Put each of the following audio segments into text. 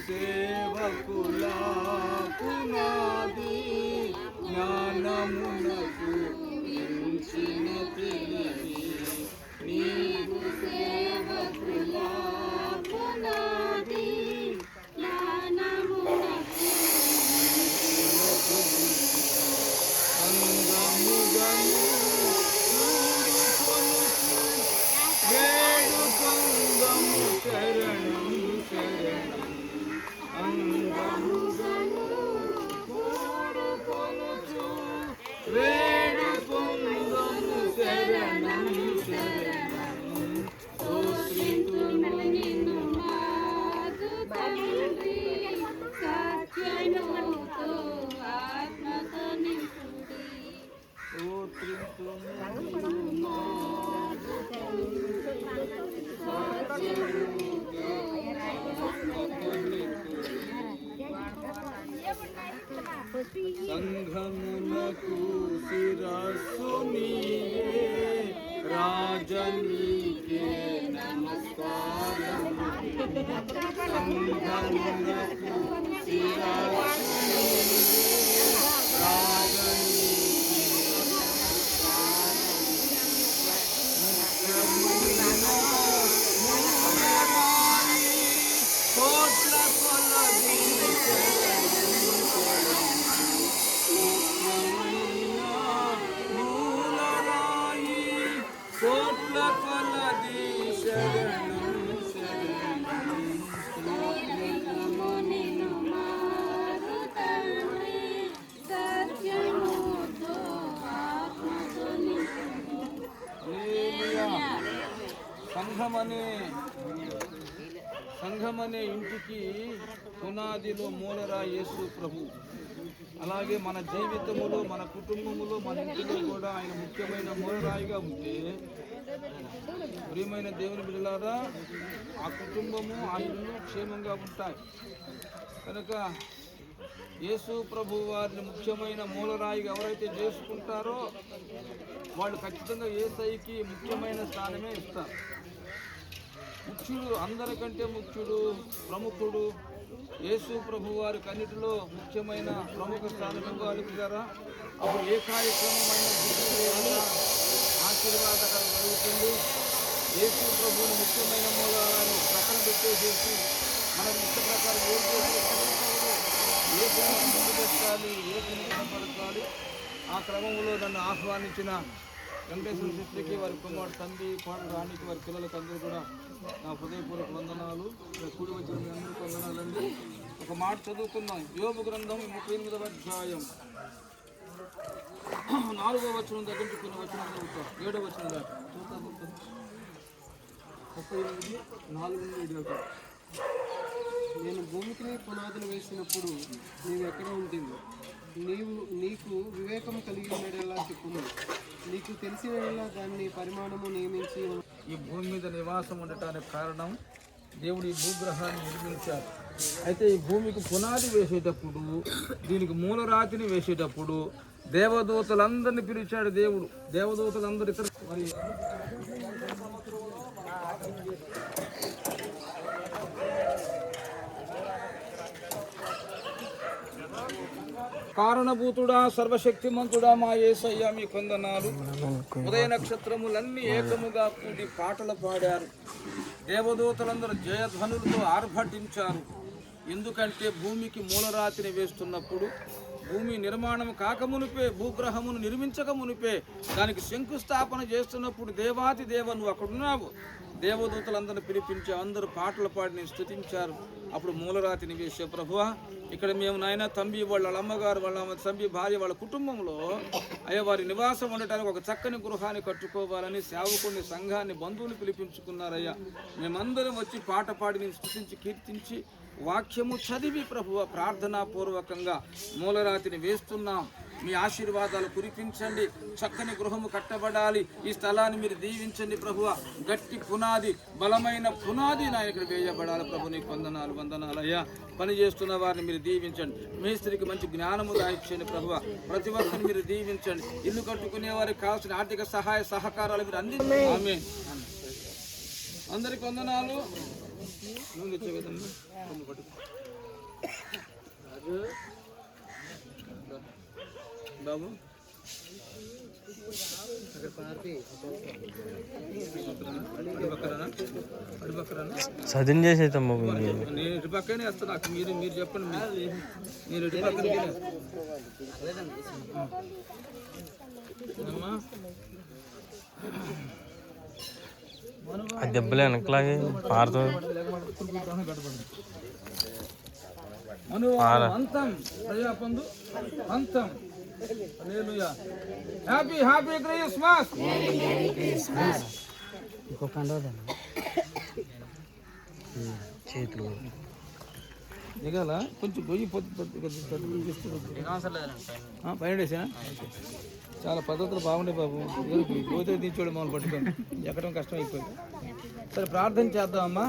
సేవకుల పునాది జ్ఞానమునకు మించిన తెలివి నీవు సేవకుల పునాది జ్ఞానమునకు అంగముగను వేడు పొందము శరణం శరణం అంగముగను వేడు పొందము శరణం శరణం స్తోత్రితును నిన్ను మాదు తండ్రి సత్యముతో ఆత్మతో నింపుడి స్తోత్రితును నిన్ను మాదు తండ్రి సత్యముతో ఆత్మతో నింపుడి సంఘమునకు శిరస్సు నీవే రాజనీకే నమస్కారం సంఘమునకు శిరస్సు నీవే రాజనీకే కోట్ల కొలది కోట్ల కొలది శరణం శరణం స్తోత్రము నిన్ను మాదు తండ్రి సత్యముతో ఆత్మతో నింపుడి. సంఘమనే ఇంటికి పునాదిలో మూలరా యేసు ప్రభు. అలాగే మన జీవితములో మన కుటుంబములో మన ఇంటిలో కూడా ఆయన ముఖ్యమైన మూలరాయిగా ఉంటే ప్రియమైన దేవుని బిడ్డలారా ఆ కుటుంబము ఆ ఇల్లు క్షేమంగా ఉంటాయి. కనుక యేసు ప్రభు వారిని ముఖ్యమైన మూలరాయిగా ఎవరైతే చేసుకుంటారో వాళ్ళు ఖచ్చితంగా యేసయ్యకి ముఖ్యమైన స్థానమే ఇస్తారు. ముఖ్యుడు, అందరికంటే ముఖ్యుడు, ప్రముఖుడు యేసు ప్రభు వారి కన్నిటిలో ముఖ్యమైన ప్రముఖ స్థానం ఇవ్వగలుగుతారా? అప్పుడు ఏ కార్యక్రమమైన ఆశీర్వాదకరం జరుగుతుంది. యేసు ప్రభువుని ముఖ్యమైన మూలాలను ప్రక్కన పెట్టేసేసి మనం ఇష్ట ప్రకారం ఏ పని ముందు పెట్టాలి, ఏ పని కనపరచాలి. ఆ క్రమంలో నన్ను ఆహ్వానించిన వెంకటేశ్వర శిష్యులకి, వారి కుమారుడు తండ్రి, కోట రాణికి, వారి పిల్లలకి అందరూ కూడా నా హృదయపూర్వక వందనాలు. కూడి వచ్చిన మీ అందరికీ వందనాలండి. ఒక మాట చదువుకుందాం. యోబు గ్రంథం 38వ అధ్యాయం 4వ వచనం దగ్గర నుంచి కొన్ని వచనం చదువుతాం. 7వ వచనం దాకా 38:4-7. నేను భూమికి పునాదులు వేసినప్పుడు నీవు ఎక్కడ ఉంటుంది? నీకు వివేకం కలిగి ఉండేలా చెప్పును. నీకు తెలిసిన దాన్ని పరిమాణము నియమించి. ఈ భూమి మీద నివాసం ఉండటానికి కారణం దేవుడు ఈ భూగ్రహాన్ని నిర్మించారు. అయితే ఈ భూమికి పునాది వేసేటప్పుడు, దీనికి మూలరాతిని వేసేటప్పుడు దేవదూతలందరినీ పిలిచాడు దేవుడు. దేవదూతలందరూ ఇతర మరి కారణభూతుడా, సర్వశక్తిమంతుడా మా యేసయ్య మీ కొందనాలు. ఉదయ నక్షత్రములన్నీ ఏకముగా కూడి పాటలు పాడారు. దేవదూతలందరూ జయధ్వనులతో ఆర్భటించారు. ఎందుకంటే భూమికి మూలరాతిని వేస్తున్నప్పుడు, భూమి నిర్మాణం కాకమునిపే, భూగ్రహమును నిర్మించక మునిపే, దానికి శంకుస్థాపన చేస్తున్నప్పుడు దేవాతి దేవ నువ్వు అక్కడున్నావు. దేవదూతలందరిని పిలిపించి అందరూ పాటలు పాడి స్తుతించారు. అప్పుడు మూలరాతిని వేసే ప్రభువా, ఇక్కడ మేము నాయన తంబి వాళ్ళ అమ్మగారు, వాళ్ళ తంబి భార్య, వాళ్ళ కుటుంబంలో అయ్యా వారి నివాసం ఉండటానికి ఒక చక్కని గృహాన్ని కట్టుకోవాలని సేవకుని, సంఘాన్ని, బంధువులు పిలిపించుకున్నారయ్యా. మేమందరం వచ్చి పాట పాడి నేను స్తుతించి కీర్తించి వాక్యము చదివి ప్రభువ ప్రార్థనాపూర్వకంగా మూలరాతిని వేస్తున్నాం. మీ ఆశీర్వాదాలు కురిపించండి. చక్కని గృహము కట్టబడాలి. ఈ స్థలాన్ని మీరు దీవించండి ప్రభువ. గట్టి పునాది, బలమైన పునాది నా ఇక్కడ వేయబడాలి ప్రభు. నీకు వందనాలయ్యా. పని చేస్తున్న వారిని మీరు దీవించండి. మేస్త్రికి మంచి జ్ఞానము దాయిచ్చండి ప్రభువ. ప్రతి ఒక్కరిని మీరు దీవించండి. ఇల్లు కట్టుకునే వారికి కావాల్సిన ఆర్థిక సహాయ సహకారాలు మీరు అందించండి. ఆమేన్. అందరికి వందనాలు. నువ్వు తెచ్చే కదండి. బాబు సదిన్ చేసేద్దాం నేను ఇటు పక్కనే వస్తాను. నాకు మీరు చెప్పండి. మీరు ఇటు పక్కన ఆ దెబ్బలు వెనకలాగే పారుతుంది. అంతం ప్రజాపందు అంతం. Happy happy Christmas. చేతులు దిగాల కొంచెం గొయ్యి పైన చాలా పద్ధతులు బాగుండే బాబు. గోతులు తీర్చోడు మమ్మల్ని పట్టుకోండి. ఎక్కడం కష్టం అయిపోయింది. సరే ప్రార్థన చేద్దామమ్మా.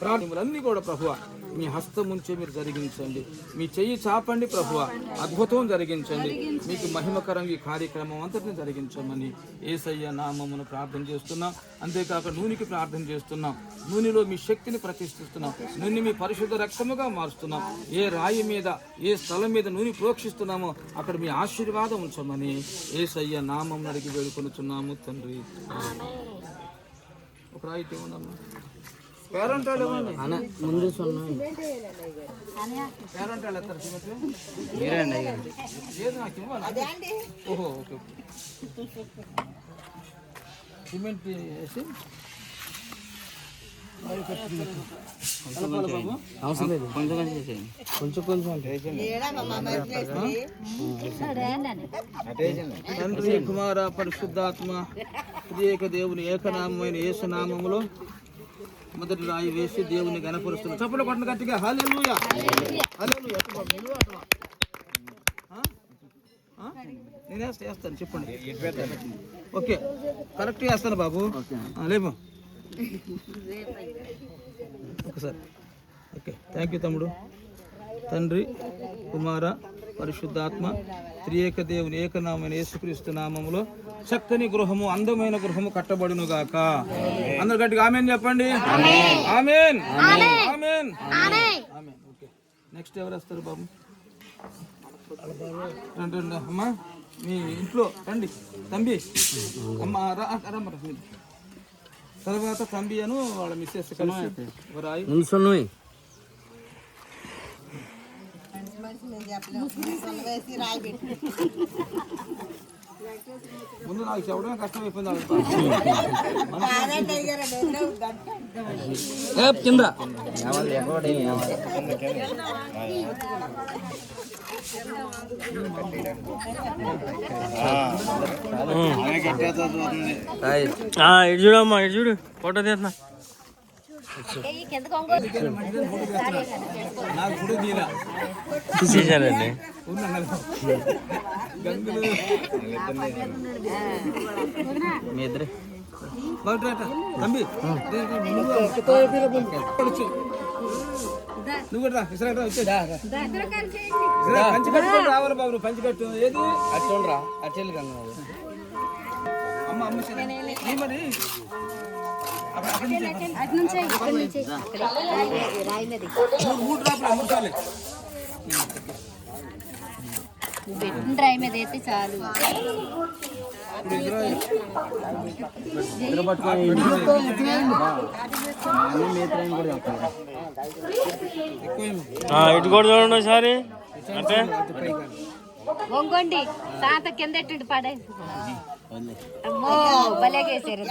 ప్రార్థనలన్నీ కూడా ప్రభువా మీ హస్తం ఉంచే మీరు జరిగించండి. మీ చెయ్యి చాపండి ప్రభువా, అద్భుతం జరిగించండి. మీకు మహిమకరంగా ఈ కార్యక్రమం అంతటిని జరిగించమని యేసయ్య నామమును ప్రార్థన చేస్తున్నాం. అంతేకాక నూనెకి ప్రార్థన చేస్తున్నాం. నూనెలో మీ శక్తిని ప్రతిష్ఠిస్తున్నాం. నూనె మీ పరిశుద్ధ రక్తముగా మారుస్తున్నాం. ఏ రాయి మీద ఏ స్థలం మీద నూనె ప్రోక్షిస్తున్నామో అక్కడ మీ ఆశీర్వాదం ఉంచమని యేసయ్య నామం అడిగి వేడుకొనుచున్నాము తండ్రి. ఒక రాయి ఇవ్వండమ్మా. పేరంటాడు ముందు పేరంటాడు ఓహో ఓకే. సిమెంట్ వేసి అవసరం లేదు. కొంచెం తండ్రి కుమార పరిశుద్ధాత్మ త్రియేక దేవుని ఏకనామమైన యేసునామములో మొదటి రాయి వేసి దేవుని గణపరుస్తున్నాం. చప్పట్లు కొట్టండి గట్టిగా. హల్లెలూయా హల్లెలూయా. నేను వేస్తాను చెప్పండి. ఓకే కరెక్ట్గా వేస్తాను బాబు. లేము ఒకసారి. ఓకే థ్యాంక్ యూ తమ్ముడు. తండ్రి కుమార పరిశుద్ధాత్మ త్రియేక దేవుని ఏకనామమైన యేసుక్రీస్తు నామములో చక్కని గృహము అందమైన గృహము కట్టబడును గాక. అందరు గట్టిగా ఆమేన్ చెప్పండి. ఆమేన్ ఆమేన్ ఆమేన్. ఓకే నెక్స్ట్ ఎవరు వస్తారు బాబు? రండి అమ్మా మీ ఇంట్లో రండి. తంబి అమ్మ తర్వాత తంబి అను వాళ్ళ మిస్సెస్ కలిసి రాయి ముందు నాకు చెప్పడం కష్టం అయిపోయింది. కింద ఇటు చూడమ్మా, ఇటు చూడు ఫోటో తీస్తున్నా. నాకు ఫోటో తీయలా తీసేశారండి. మీ ఇద్దరు తంబి నువ్వు కూడా ఇసరా వచ్చే పంచి కట్టుకొని రావాలి బాబు. నువ్వు పంచి కట్టు ఏది అటు చూడరా అటు అమ్మ అమ్మ మరి మూడు రాపులు డ్రై మీద అయితే చాలు. ఇటు కూడా చూడండి ఒకసారి. అంటే ఒంగోండి తాత కింద ఎట్టు పడేసి అమ్మో భలేగేసారు.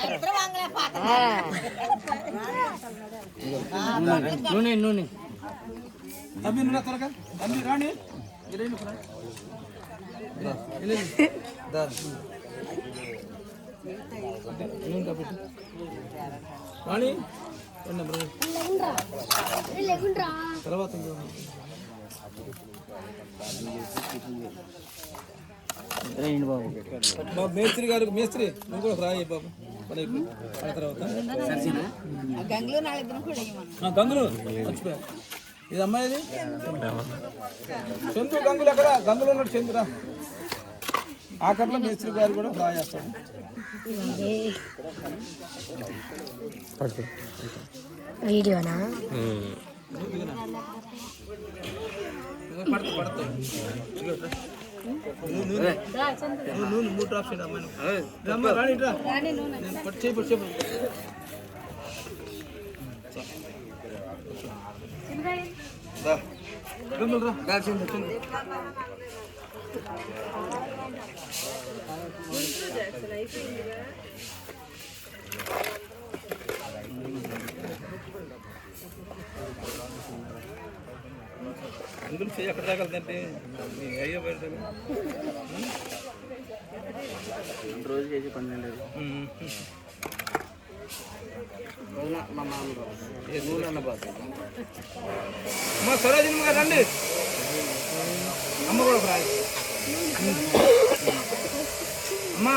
నూనె నూనె తమ్మి నువ్వు త్వరగా తమ్మి రాణి రాణి తర్వాత బాబు మేస్త్రి గారు మేస్త్రి నువ్వు కూడా రాయి బాబు. తర్వాత గంగులు మర్చిపోయా. ఇది అమ్మాయిది చంద్రు. గంగులు ఎక్కడ? గంగులు ఉన్నాడు చంద్రురా. ఆఖరిలో మేస్త్రి గారు కూడా బాగా చేస్తాడు. వీడియోనా? పడుతుంది పడుతుంది నూనె 3 డ్రాప్స్ చెప్పు అందులో చెయ్యి ఎక్కడ తగలదంటే అయ్యో పెడతాను రోజు చేసి 12 అమ్మ సరోజిని గారు రండి అమ్మ కూడా రాయి అమ్మా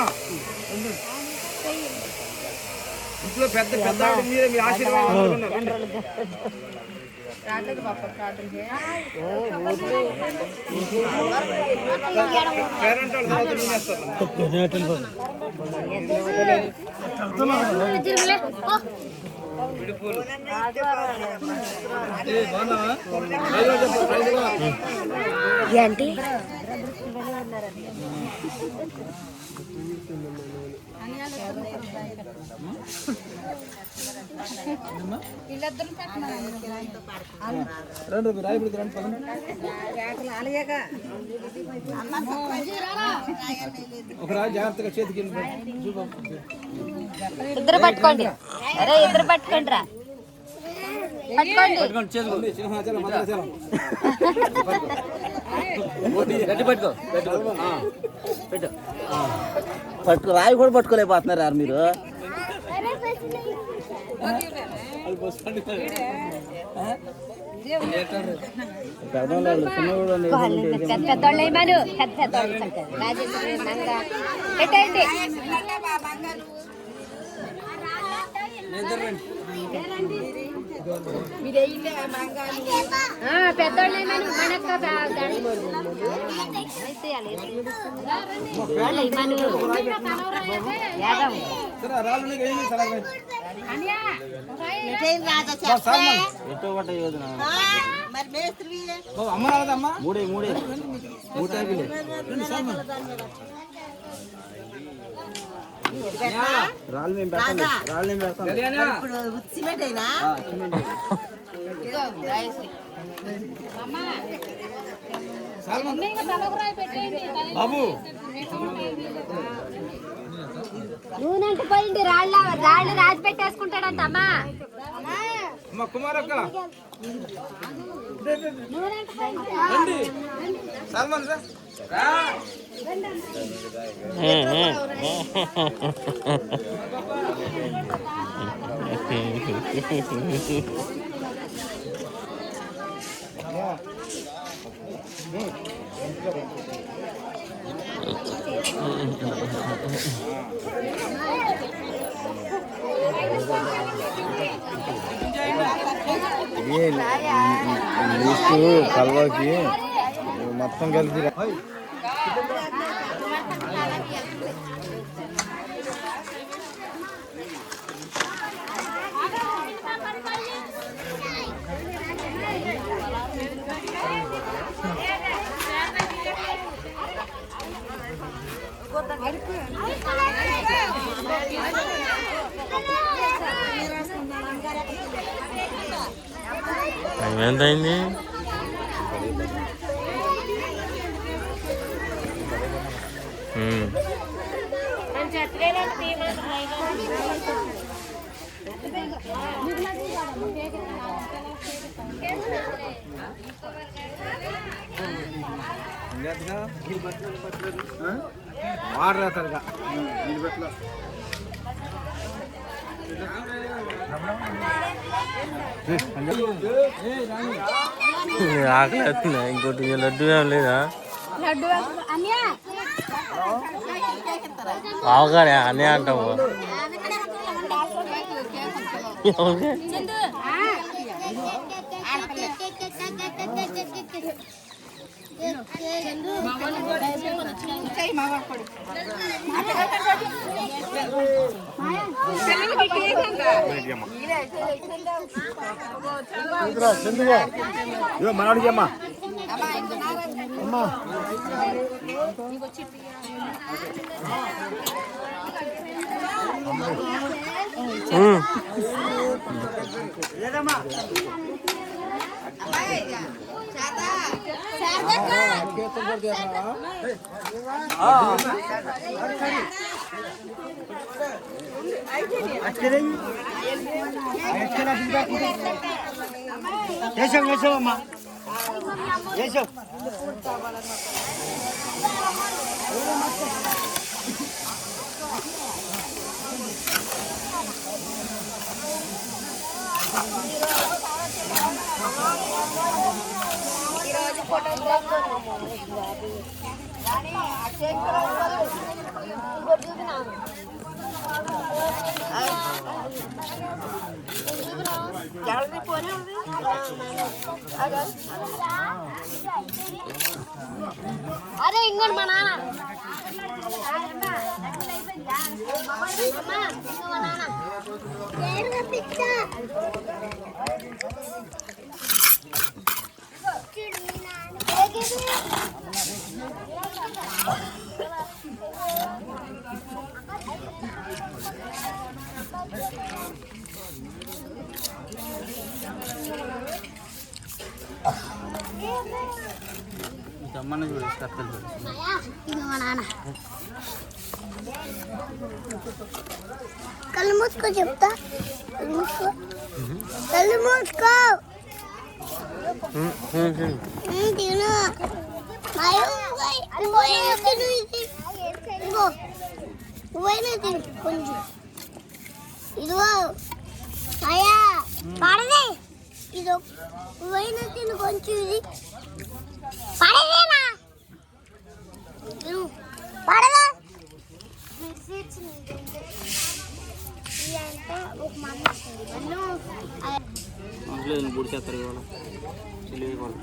ఇంట్లో పెద్ద పెద్ద మీరే మీ ఆశీర్వాదం పేరెంట్ విడిపోలు ఏంటి రండి రాయబడి రండి ఒక రాజు జాగ్రత్తగా చేతికి ఇద్దరు పట్టుకోండి అరే ఇద్దరు పట్టుకోండి రా పట్టుకోండి పట్టుకో రాయి కూడా పట్టుకోలేకపోతున్నారు యారు మీరు పెద్దోళ్ళు ఏమను పెద్దోళ్ళు పెట్టండి పెద్దోళ్ళు ఏమను మనక్క అమ్మ మూడే రాళ్ళు మేము పెడతాం బాబు నూనెంట పోయింది రాళ్ళు రాజు పెట్టేసుకుంటాడంట అమ్మా అమ్మ కుమారక్క నూనెంట రండి సల్మాన్ రా కల్వాకి మొత్తం కలిసి ఎంత అయింది వాటర్ వేస్తారుగా ఆకలి అవుతుందా ఇంకోటి లడ్డు ఏం లేదా అవగానే అనే అంటావు మనవాడికి అమ్మా అమ్మా అరే ఇంకోటి మా నాన్న అమ్మని చూడు కత్తలు చూడు మా నాన్న కళ్ళు మూసుకో చెప్తా కళ్ళు మూసుకో తిను కొంచెం ఇదిగో అయ్యా పడదే ఇది నువ్వైనా తిను కొంచెం ఇది పడదేనా పడదా లేదు గుడి చేస్తారు ఇవాళ తెలివి ఇవ్వాలి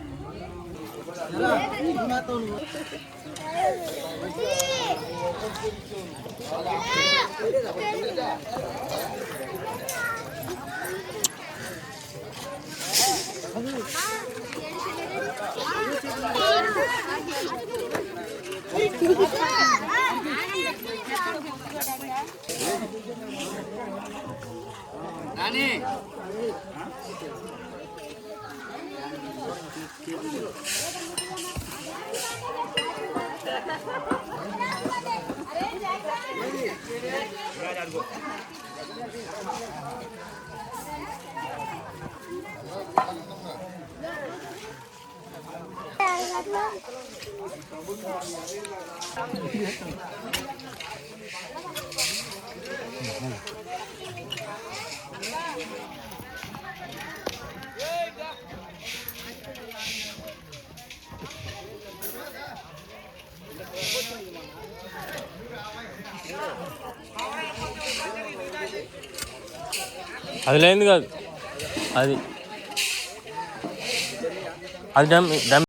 అది లేనిది కాదు, అది అది డమ్ డమ్